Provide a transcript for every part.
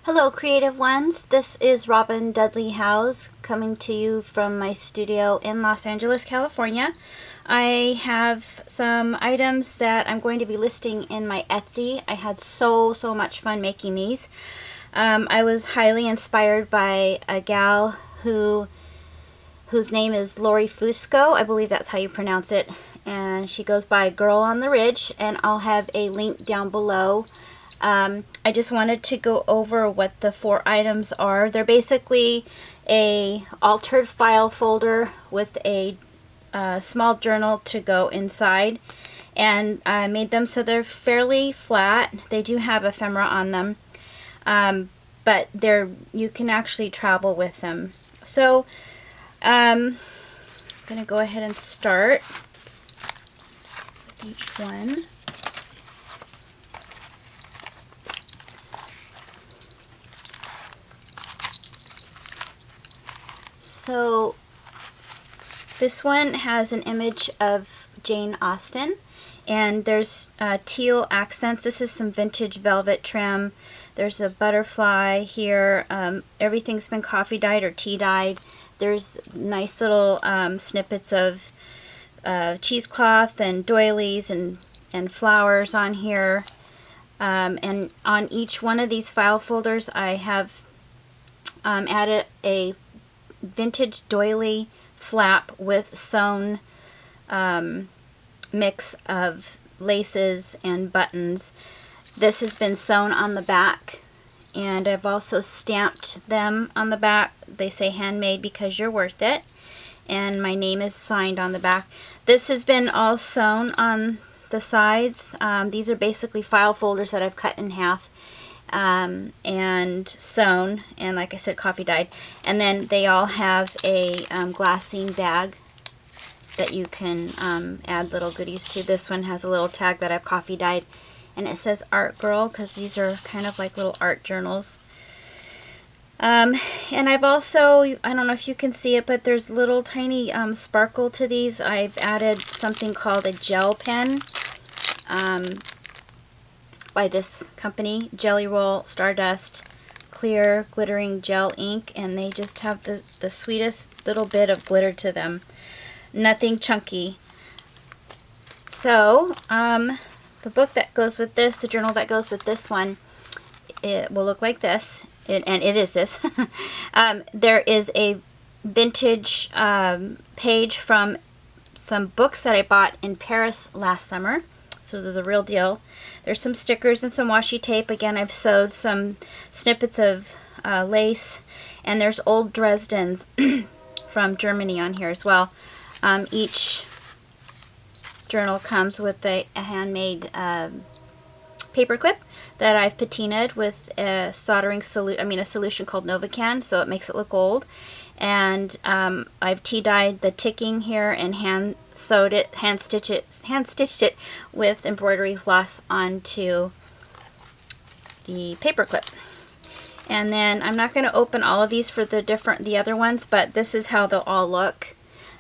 Hello creative ones, this is Robin Dudley Howes coming to you from my studio in Los Angeles, California. I have some items that I'm going to be listing in my Etsy. I had so much fun making these. I was highly inspired by a gal whose name is Lori Fusco. I believe that's how you pronounce it. And she goes by Girl on the Ridge, and I'll have a link down below. I just wanted to go over what the 4 items are. They're basically a altered file folder with a small journal to go inside, and I made them so they're fairly flat. They do have ephemera on them, but you can actually travel with them. So I'm going to go ahead and start with each one. So this one has an image of Jane Austen, and there's teal accents. This is some vintage velvet trim. There's a butterfly here. Everything's been coffee dyed or tea dyed. There's nice little snippets of cheesecloth and doilies and flowers on here. And on each one of these file folders I have added a vintage doily flap with sewn mix of laces and buttons. This has been sewn on the back, and I've also stamped them on the back. They say handmade because you're worth it, and my name is signed on the back. This has been all sewn on the sides. These are basically file folders that I've cut in half and sewn, and like I said, coffee dyed. And then they all have a glassine bag that you can add little goodies to. This one has a little tag that I've coffee dyed, and it says Art Girl because these are kind of like little art journals. And I've also, I don't know if you can see it, but there's little tiny sparkle to these. I've added something called a gel pen by this company, Jelly Roll Stardust Clear Glittering Gel Ink, and they just have the sweetest little bit of glitter to them. Nothing chunky. So the book that goes with this, the journal that goes with this one, it will look like this, and it is this. There is a vintage page from some books that I bought in Paris last summer. So they're the real deal. There's some stickers and some washi tape. Again, I've sewed some snippets of lace, and there's old Dresdens from Germany on here as well. Each journal comes with a handmade paper clip that I've patinaed with a soldering a solution called Novacan, so it makes it look old. And I've tea dyed the ticking here and hand stitched it with embroidery floss onto the paper clip. And then I'm not going to open all of these for the other ones, but this is how they'll all look.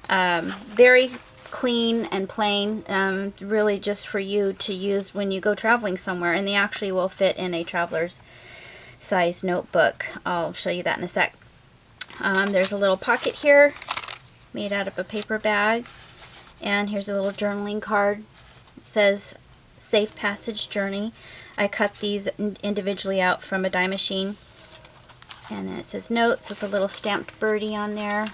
Very clean and plain, really just for you to use when you go traveling somewhere, and they actually will fit in a traveler's size notebook. I'll show you that in a sec. There's a little pocket here made out of a paper bag, and here's a little journaling card. It says Safe Passage Journey. I cut these individually out from a die machine, and then it says notes with a little stamped birdie on there.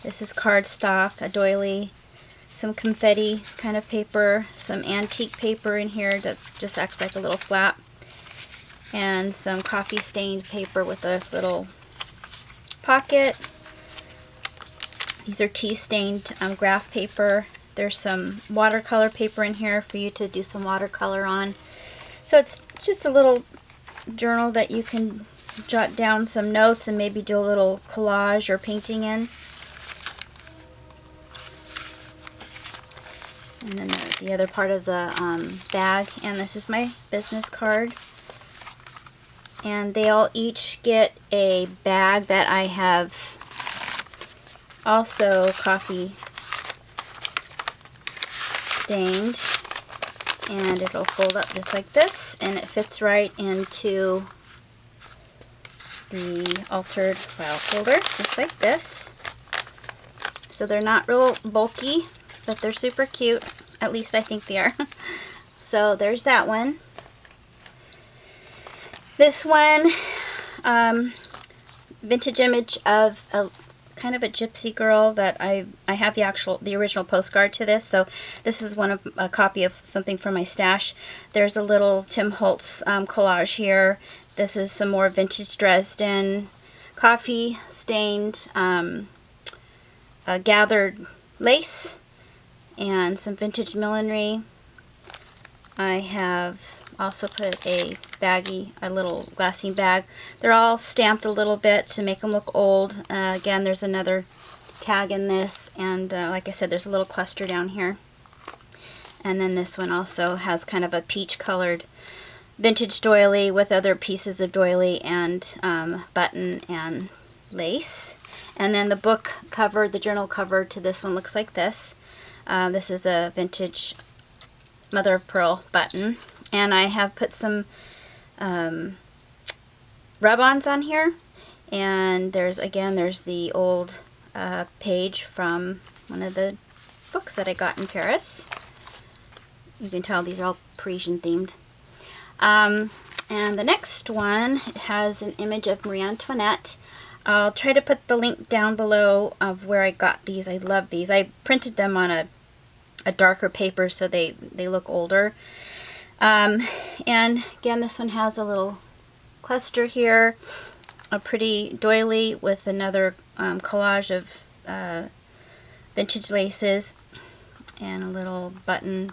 This is cardstock, a doily, some confetti kind of paper, some antique paper in here that just acts like a little flap, and some coffee stained paper with a little pocket. These are tea stained graph paper. There's some watercolor paper in here for you to do some watercolor on. So it's just a little journal that you can jot down some notes and maybe do a little collage or painting in. And then the other part of the bag, and this is my business card. And they all each get a bag that I have also coffee stained, and it'll fold up just like this, and it fits right into the altered file folder, just like this. So they're not real bulky, but they're super cute. At least I think they are. So there's that one. This one, vintage image of a kind of a gypsy girl that I have the original postcard to this. So this is a copy of something from my stash. There's a little Tim Holtz collage here. This is some more vintage Dresden, coffee stained gathered lace, and some vintage millinery. I have also put a little glassine bag. They're all stamped a little bit to make them look old. Again, there's another tag in this, and like I said, there's a little cluster down here. And then this one also has kind of a peach colored vintage doily with other pieces of doily and button and lace. And then the book cover, the journal cover to this one looks like this. This is a vintage mother of pearl button. And I have put some rub-ons on here. And there's the old page from one of the books that I got in Paris. You can tell these are all Parisian themed. And the next one has an image of Marie Antoinette. I'll try to put the link down below of where I got these. I love these. I printed them on a darker paper so they look older. And again, this one has a little cluster here, a pretty doily with another collage of vintage laces, and a little button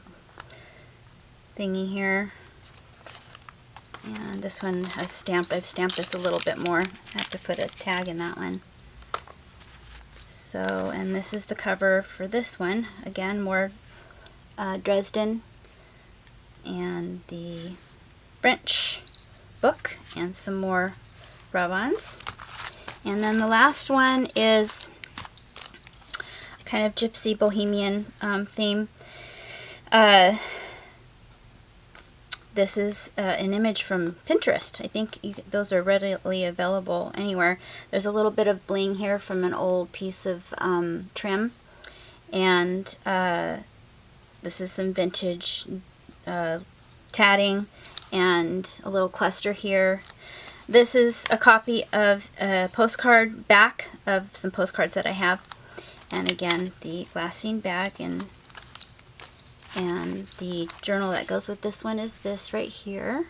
thingy here. And this one has stamped. I've stamped this a little bit more. I have to put a tag in that one. So, and this is the cover for this one. Again, more Dresden and the French book and some more rub-ons. And then the last one is kind of gypsy Bohemian theme. This is an image from Pinterest. I think those are readily available anywhere. There's a little bit of bling here from an old piece of trim. And this is some vintage tatting and a little cluster here. This is a copy of a postcard back of some postcards that I have. And again, the glassine bag and the journal that goes with this one is this right here.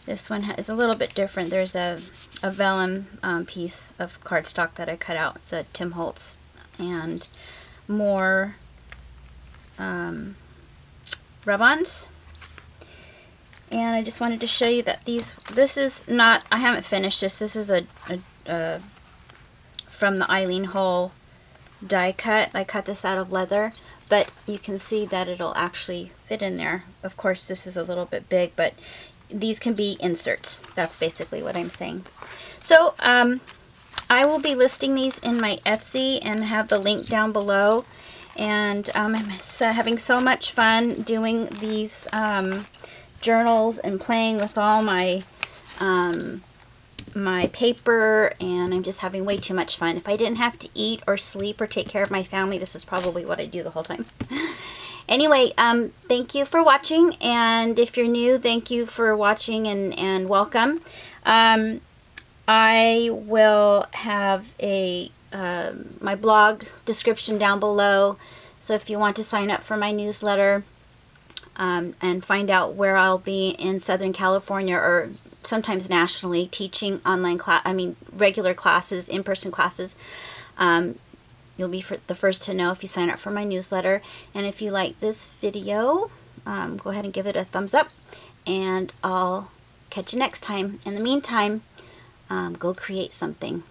This one is a little bit different. There's a vellum piece of cardstock that I cut out. It's a Tim Holtz. And more rub-ons. And I just wanted to show you that this is not, I haven't finished this. This is from the Eileen Hull die cut. I cut this out of leather. But you can see that it'll actually fit in there. Of course, this is a little bit big, but these can be inserts. That's basically what I'm saying. So I will be listing these in my Etsy and have the link down below. And I'm having so much fun doing these journals and playing with all my my paper, and I'm just having way too much fun. If I didn't have to eat or sleep or take care of my family, this is probably what I do the whole time. Anyway, thank you for watching, and if you're new, thank you for watching and welcome. I will have my blog description down below, so if you want to sign up for my newsletter and find out where I'll be in Southern California or sometimes nationally teaching online regular classes, in-person classes, you'll be the first to know if you sign up for my newsletter. And if you like this video, go ahead and give it a thumbs up, and I'll catch you next time. In the meantime, go create something.